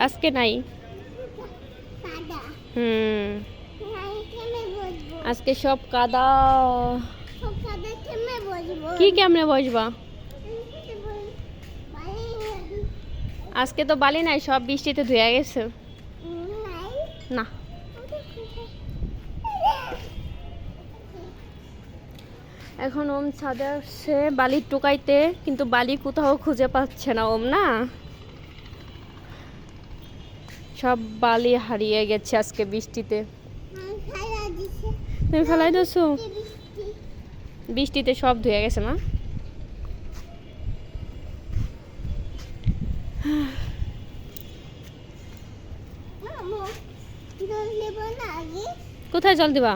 আজকে নাই। হুম, আজকে সব কাদা। কি কেমনে বসবা? আজকে তো বালি নাই, সব বৃষ্টিতে ধুয়ে গেছে। না, এখন ওম ছাদে আসছে বালি টুকাইতে, কিন্তু বালি কোথাও খুঁজে পাচ্ছে না ওম না। সব বালি হারিয়ে গেছে আজকে বৃষ্টিতে। তুমি ফেলাই দিছো? বৃষ্টিতে সব ধুয়ে গেছে মা। কোথায় জল দিবা?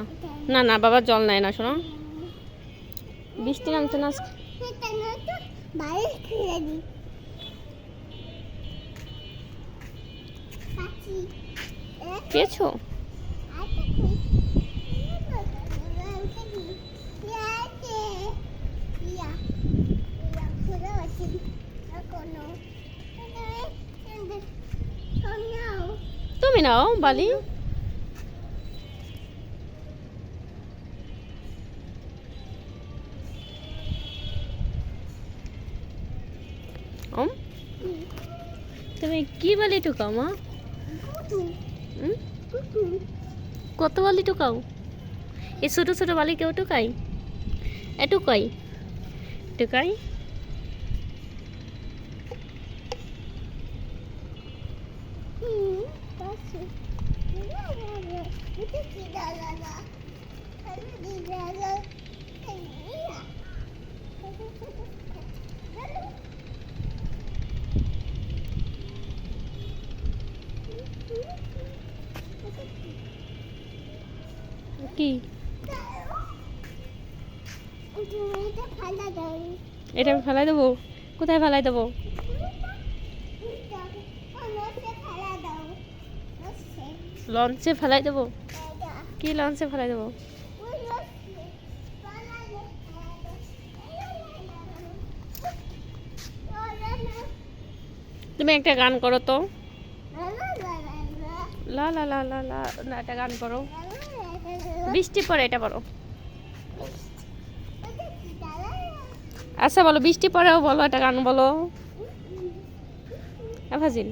না না বাবা, জল নাই না শোনো, বৃষ্টি নামছে না আজকে। পেয়েছো? তুমি নাও বালি। তুমি কি বালি টুকাও মা? কত বালি টুকাও? এই ছোট ছোট বালি কেউ টুকাই? এটুকাই টুকাই। কি এটা আমি ফেলাই দেবো? কোথায় ফেলাই দেবো? লঞ্চে ফেলাই দেবো? কি লঞ্চে ফেলাই দেবো? তুমি একটা গান করো তো। লা লা লা লা লা, না একটা গান করো, বৃষ্টি পড়ে এটা করো। আচ্ছা বলো, বৃষ্টি পড়েও বলো, একটা গান বলো। ফাজিল।